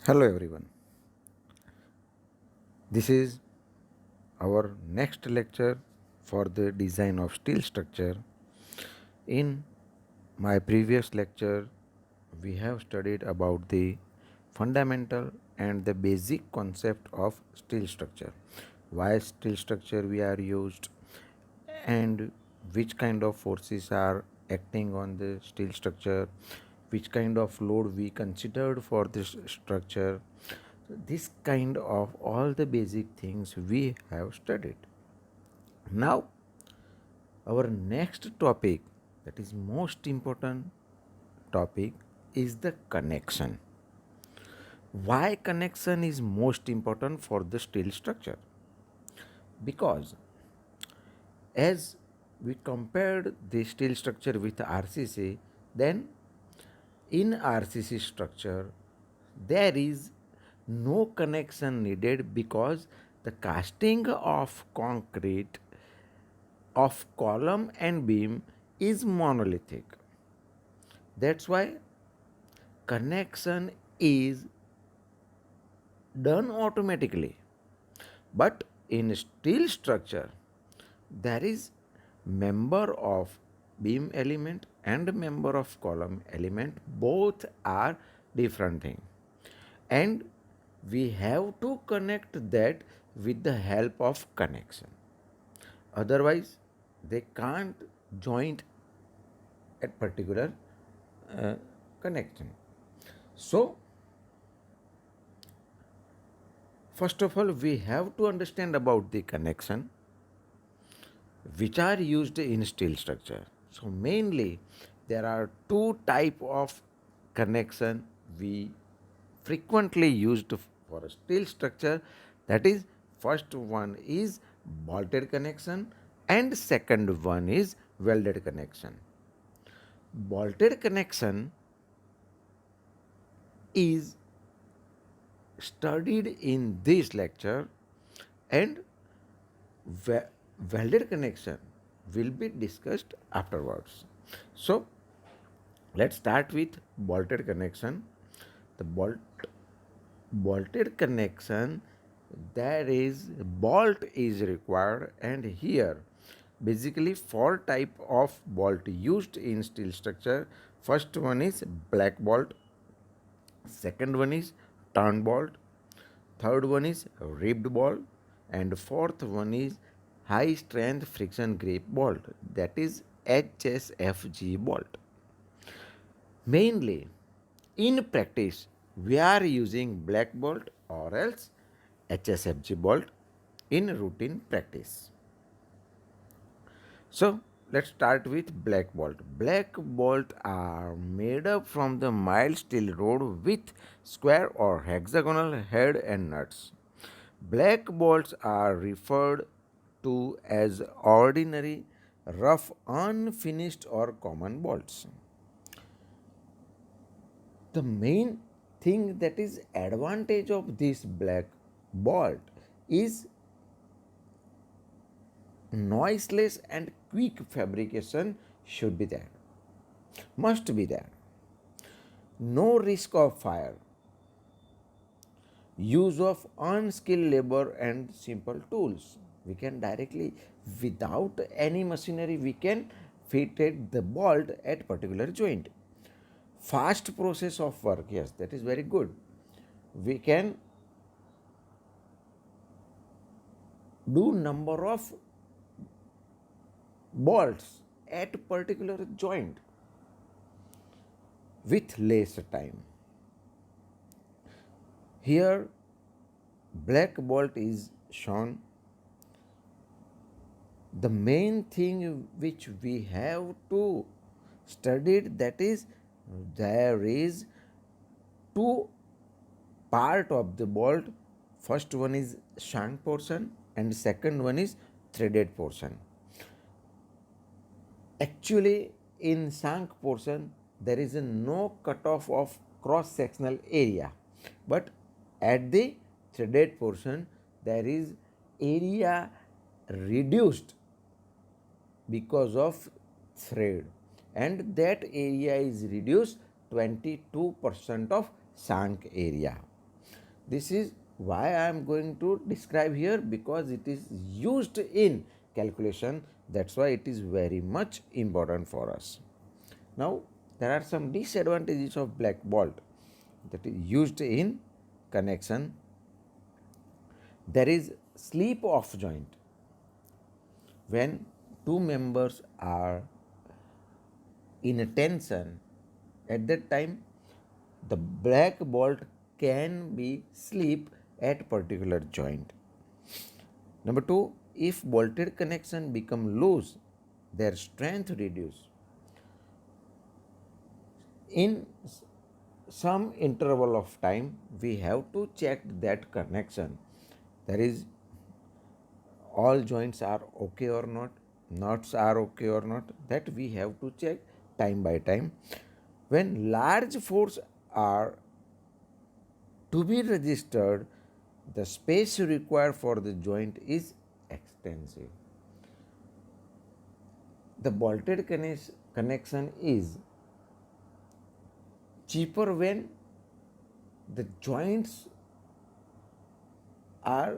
Hello everyone. This is our next lecture for the design of steel structure. In my previous lecture, we have studied about the fundamental and the basic concept of steel structure. Why steel structure we are used and which kind of forces are acting on the steel structure, which kind of load we considered for this structure. So this kind of all the basic things we have studied. Now our next topic, that is most important topic, is the connection. Why connection is most important for the steel structure? Because as we compared the steel structure with RCC, then in RCC structure there is no connection needed because the casting of concrete of column and beam is monolithic. That's why connection is done automatically. But in steel structure, there is member of beam element and member of column element. Both are different thing, and we have to connect that with the help of connection. Otherwise, they can't join at particular uh, connection. So, first of all, we have to understand about the connection which are used in steel structure. So mainly there are two type of connection we frequently used for a steel structure. That is, first one is bolted connection and second one is welded connection. Bolted connection is studied in this lecture, and welded connection will be discussed afterwards. So let's start with bolted connection. The bolted connection, there is bolt is required, and here basically four type of bolt used in steel structure. First one is black bolt, second one is turn bolt, third one is ribbed bolt, and fourth one is high strength friction grip bolt, that is HSFG bolt. Mainly in practice we are using black bolt or else HSFG bolt in routine practice. So let's start with black bolt. Black bolt are made up from the mild steel rod with square or hexagonal head and nuts. Black bolts are referred to as ordinary, rough, unfinished or common bolts. The main thing that is advantage of this black bolt is noiseless and quick fabrication should be there, must be there. No risk of fire, use of unskilled labor and simple tools. We can directly, without any machinery, we can fit it the bolt at particular joint. Fast process of work, yes, that is very good. We can do number of bolts at particular joint with less time. Here black bolt is shown. The main thing which we have to study, that is there is two part of the bolt. First one is shank portion and second one is threaded portion. Actually, in shank portion, there is a no cutoff of cross sectional area, but at the threaded portion, there is area reduced because of thread, and that area is reduced 22% of shank area. This is why I am going to describe here, because it is used in calculation. That's why it is very much important for us. Now, there are some disadvantages of black bolt that is used in connection. There is slip of joint. When two members are in a tension, at that time the black bolt can be slip at particular joint. Number two, if bolted connection become loose, their strength reduce. In some interval of time, we have to check that connection. There is all joints are okay or not, knots are okay or not, that we have to check time by time. When large force are to be registered, the space required for the joint is extensive. The bolted connection is cheaper when the joints are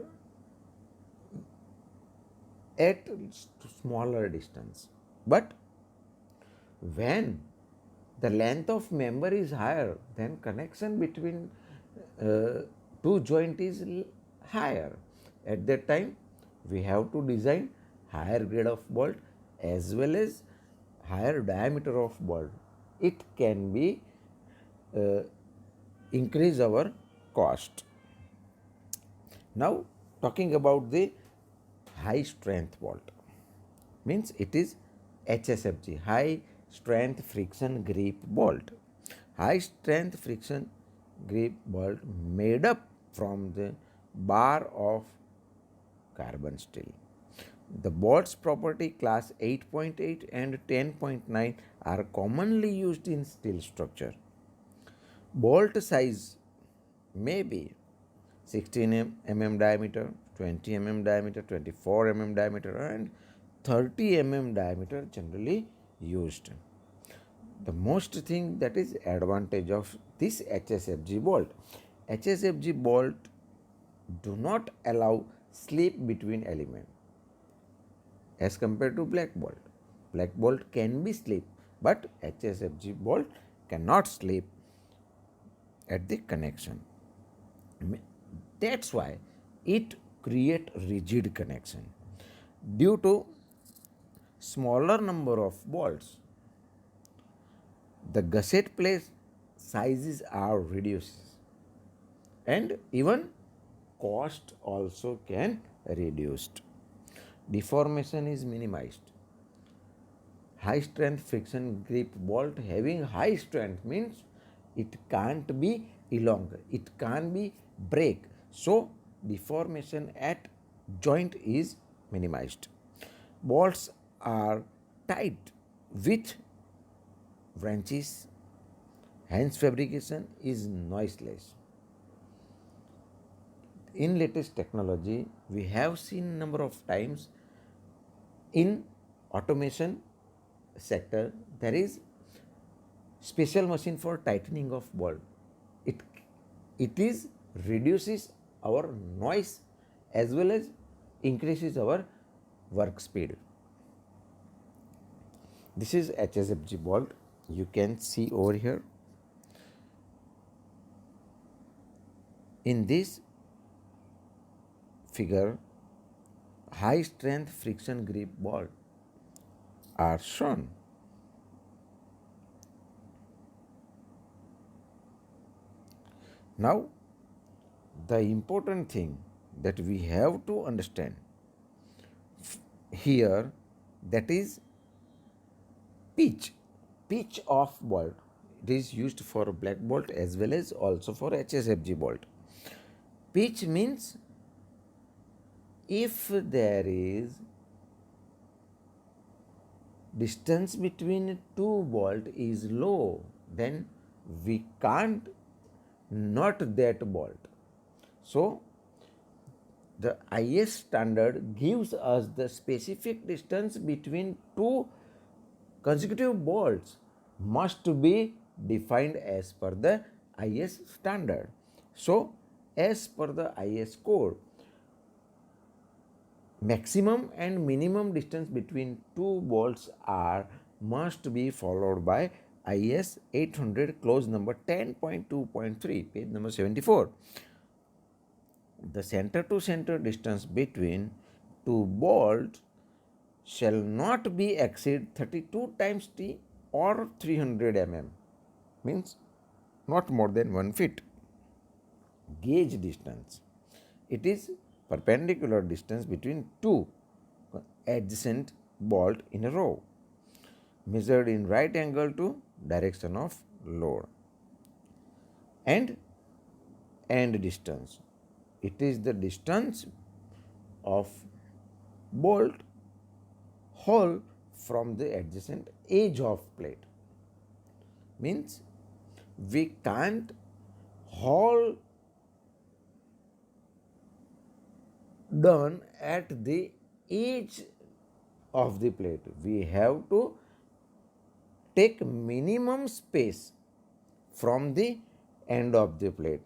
at smaller distance. But when the length of member is higher, then connection between two joint is higher. At that time, we have to design higher grade of bolt as well as higher diameter of bolt. It can be increase our cost. Now, talking about the high strength bolt, means it is HSFG, high strength friction grip bolt. High strength friction grip bolt made up from the bar of carbon steel. The bolts property class 8.8 and 10.9 are commonly used in steel structure. Bolt size may be 16 mm diameter, 20 mm diameter, 24 mm diameter, and 30 mm diameter generally used. The most thing that is advantage of this HSFG bolt. HSFG bolt do not allow slip between element as compared to black bolt. Black bolt can be slip, but HSFG bolt cannot slip at the connection. That's why it create rigid connection. Due to smaller number of bolts, the gusset plate sizes are reduced and even cost also can reduced. Deformation is minimized. High strength friction grip bolt having high strength means it can't be elongated, it can't be break. So deformation at joint is minimized. Bolts are tight with wrenches, hence fabrication is noiseless. In latest technology, we have seen number of times in automation sector there is special machine for tightening of bolt. It is reduces our noise as well as increases our work speed. This is HSFG bolt. You can see over here. In this figure, high strength friction grip bolt are shown. Now, the important thing that we have to understand here, that is pitch of bolt. It is used for black bolt as well as also for HSFG bolt. Pitch means if there is distance between two bolt is low, then we can't knot that bolt. So the IS standard gives us the specific distance between two consecutive bolts must be defined as per the IS standard. So as per the IS code. Maximum and minimum distance between two bolts are must be followed by IS 800 clause number 10.2.3, page number 74. The center to center distance between two bolts shall not be exceed 32 times T or 300 mm, means not more than 1 feet. Gauge distance, it is perpendicular distance between two adjacent bolt in a row, measured in right angle to direction of load. And end distance, it is the distance of bolt hole from the adjacent edge of plate. Means we can't hole done at the edge of the plate. We have to take minimum space from the end of the plate,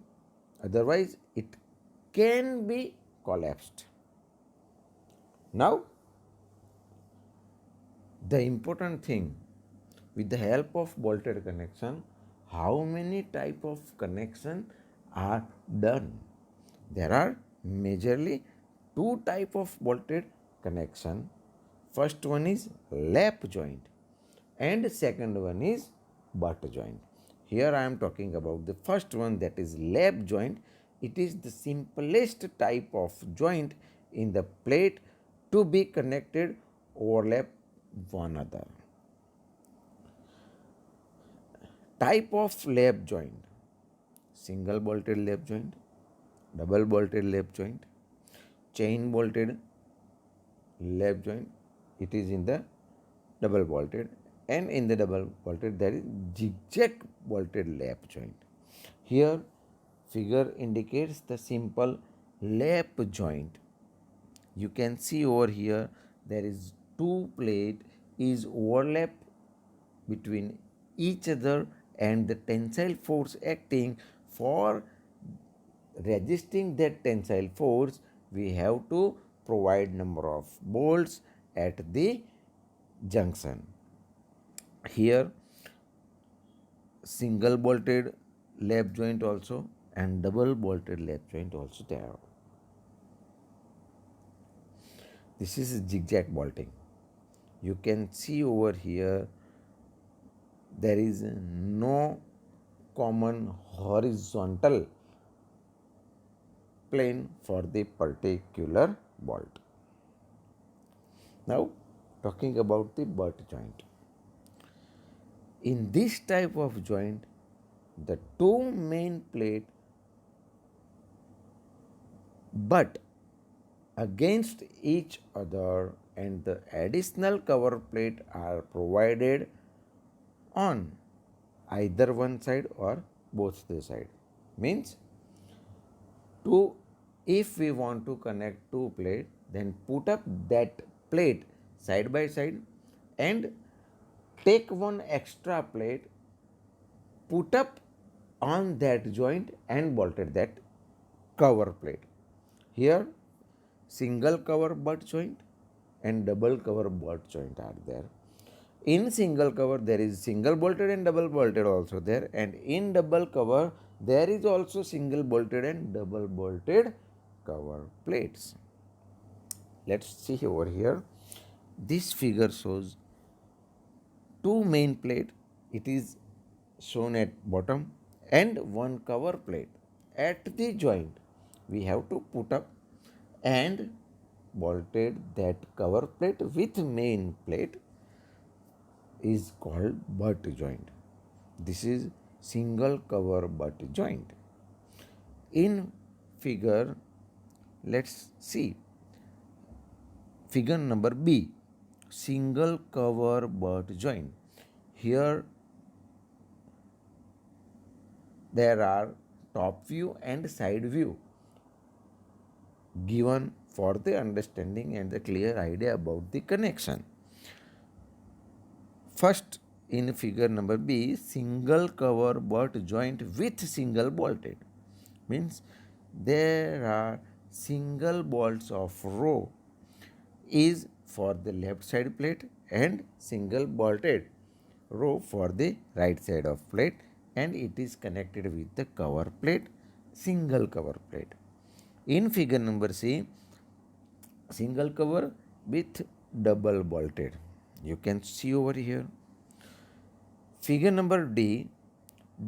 otherwise it can be collapsed. Now the important thing, with the help of bolted connection, how many type of connection are done? There are majorly two type of bolted connection. First one is lap joint and second one is butt joint. Here I am talking about the first one, that is lap joint. It is the simplest type of joint in the plate to be connected overlap one another. Type of lap joint: single bolted lap joint, double bolted lap joint, chain bolted lap joint, it is in the double bolted, and in the double bolted there is zigzag bolted lap joint. Here figure indicates the simple lap joint. You can see over here there is two plate is overlap between each other, and the tensile force acting for resisting that tensile force, we have to provide number of bolts at the junction. Here single bolted lap joint also and double bolted lap joint also there. This is zigzag bolting. You can see over here there is no common horizontal plane for the particular bolt. Now talking about the butt joint. In this type of joint, the two main plate butt against each other and the additional cover plate are provided on either one side or both the side. Means to, if we want to connect two plate, then put up that plate side by side and take one extra plate, put up on that joint and bolted that cover plate. Here single cover butt joint and double cover butt joint are there. In single cover there is single bolted and double bolted also there, and in double cover there is also single bolted and double bolted cover plates. Let's see over here. This figure shows two main plate, it is shown at bottom, and one cover plate. At the joint we have to put up and bolted that cover plate with main plate is called butt joint. This is single cover butt joint. In figure, let's see figure number B, single cover butt joint. Here there are top view and side view given for the understanding and the clear idea about the connection. First, in figure number B, single cover butt joint with single bolted, means there are single bolts of row is for the left side plate and single bolted row for the right side of plate, and it is connected with the cover plate, single cover plate. In figure number C, single cover with double bolted. You can see over here. Figure number D,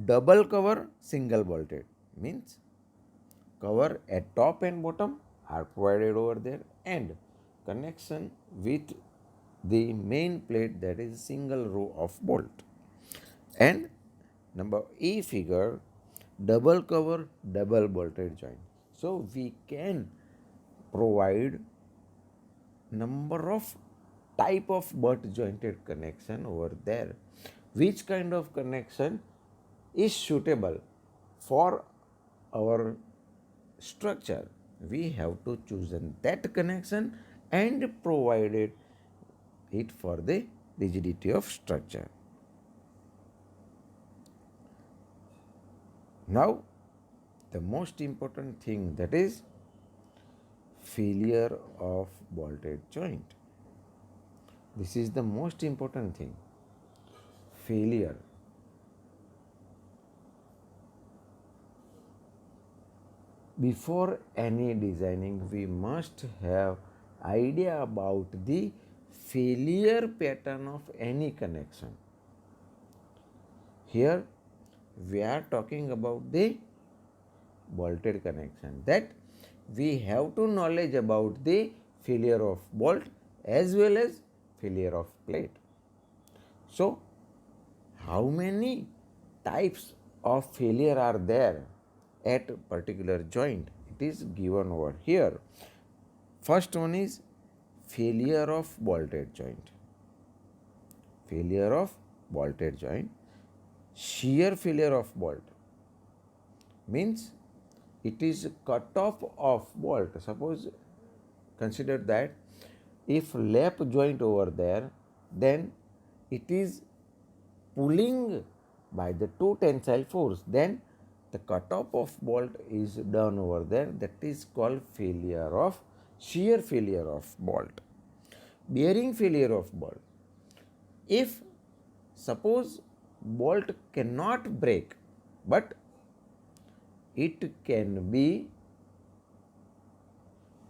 double cover single bolted, means cover at top and bottom are provided over there, and connection with the main plate, that is single row of bolt. And number E figure, double cover double bolted joint. So we can provide number of type of butt jointed connection over there. Which kind of connection is suitable for our structure? We have to choose that connection and provided it for the rigidity of structure. Now, the most important thing, that is failure of bolted joint. This is the most important thing. Failure. Before any designing, we must have idea about the failure pattern of any connection. Here we are talking about the bolted connection, that we have to knowledge about the failure of bolt as well as failure of plate. So, how many types of failure are there at a particular joint? It is given over here. First one is failure of bolted joint. Failure of bolted joint. Shear failure of bolt means it is cut off of bolt. Suppose consider that if lap joint over there, then it is pulling by the two tensile force, then the cutoff of bolt is done over there. That is called failure of shear failure of bolt. Bearing failure of bolt. If suppose bolt cannot break, but it can be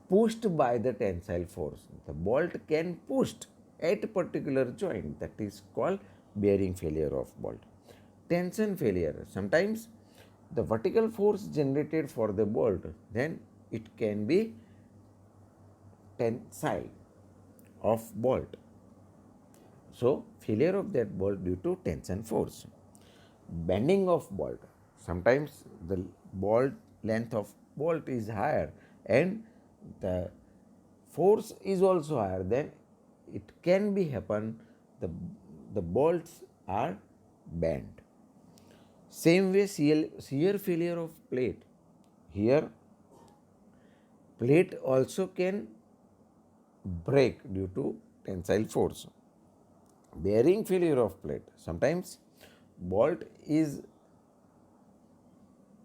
pushed by the tensile force. The bolt can pushed at a particular joint, that is called bearing failure of bolt. Tension failure. Sometimes the vertical force generated for the bolt, then it can be tensile of bolt. So, failure of that bolt due to tension force. Bending of bolt. Sometimes the bolt length of bolt is higher and the force is also higher, then it can be happen the bolts are bent. Same way shear failure of plate. Here plate also can break due to tensile force. Bearing failure of plate. Sometimes bolt is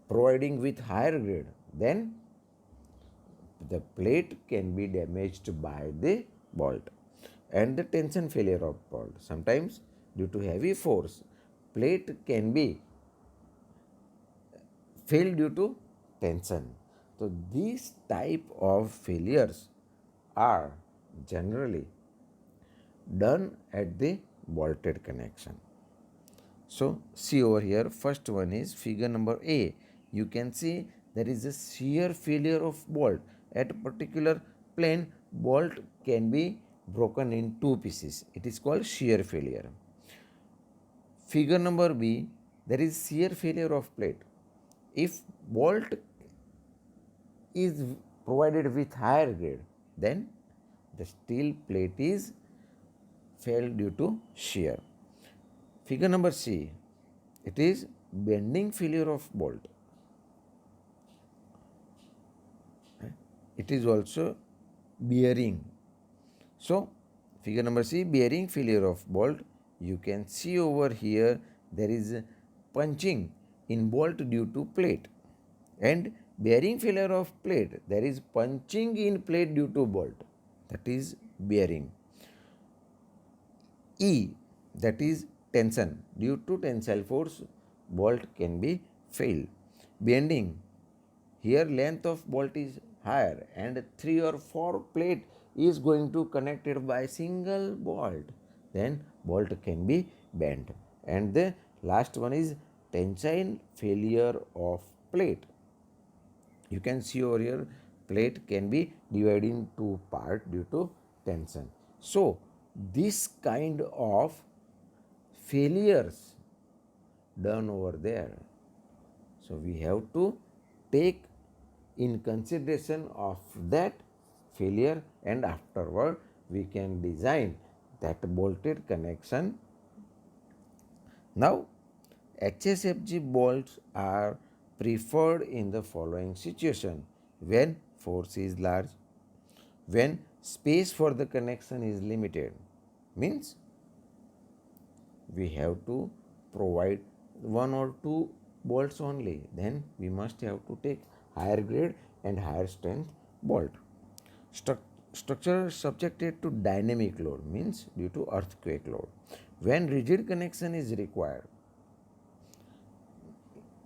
providing with higher grade, then the plate can be damaged by the bolt. And the tension failure of bolt. Sometimes due to heavy force, plate can be failed due to tension. So these type of failures are generally done at the bolted connection. So see over here, first one is figure number A. You can see there is a shear failure of bolt. At a particular plane, bolt can be broken in two pieces. It is called shear failure. Figure number B, there is shear failure of plate. If bolt is provided with higher grade, then the steel plate is failed due to shear. Figure number C, it is bending failure of bolt. It is also bearing. So, figure number C, bearing failure of bolt. You can see over here there is punching in bolt due to plate, and Bearing failure of plate, there is punching in plate due to bolt, that is bearing. E, that is tension. Due to tensile force, bolt can be failed. Bending, here length of bolt is higher and 3 or 4 plate is going to connect it by single bolt. Then bolt can be bent. And the last one is tensile failure of plate. You can see over here plate can be divided in two parts due to tension. So this kind of failures done over there. So we have to take in consideration of that failure, and afterward we can design that bolted connection. Now HSFG bolts are preferred in the following situation: when force is large, when space for the connection is limited, means we have to provide one or two bolts only, then we must have to take higher grade and higher strength bolt. Structure subjected to dynamic load, means due to earthquake load. When rigid connection is required,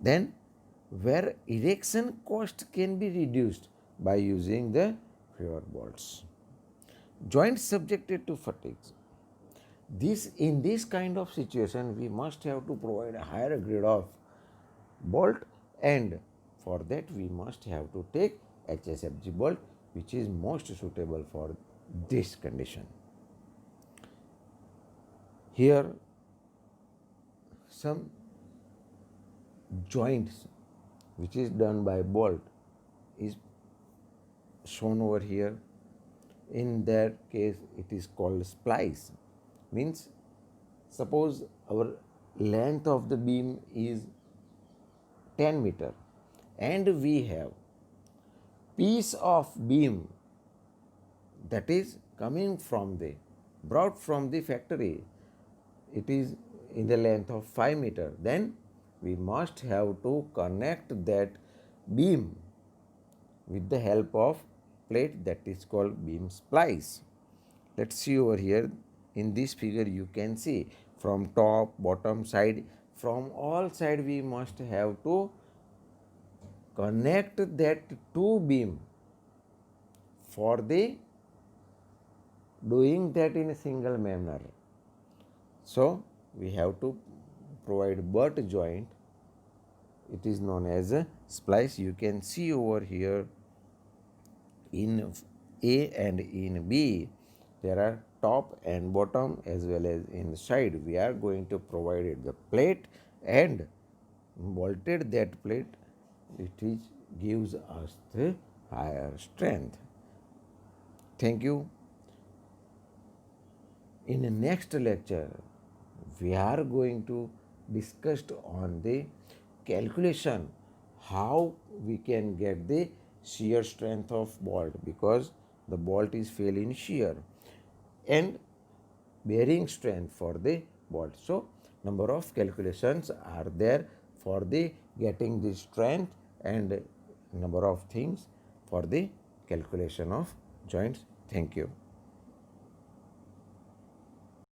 then where erection cost can be reduced by using the fewer bolts. Joints subjected to fatigues. In this kind of situation we must have to provide a higher grade of bolt, and for that we must have to take HSFG bolt, which is most suitable for this condition. Here some joints which is done by bolt is shown over here. In that case it is called splice, means suppose our length of the beam is 10 meter and we have piece of beam that is coming from the brought from the factory, it is in the length of 5 meter, then we must have to connect that beam with the help of plate, that is called beam splice. Let's see over here in this figure. You can see from top, bottom side, from all side we must have to connect that two beam for the doing that in a single manner. So we have to provide butt joint, it is known as a splice. You can see over here in A and in B there are top and bottom as well as in side. We are going to provide the plate and bolted that plate, which gives us the higher strength. Thank you. In the next lecture we are going to discuss on the calculation how we can get the shear strength of bolt, because the bolt is fail in shear, and bearing strength for the bolt. So number of calculations are there for the getting the strength and number of things for the calculation of joints. Thank you.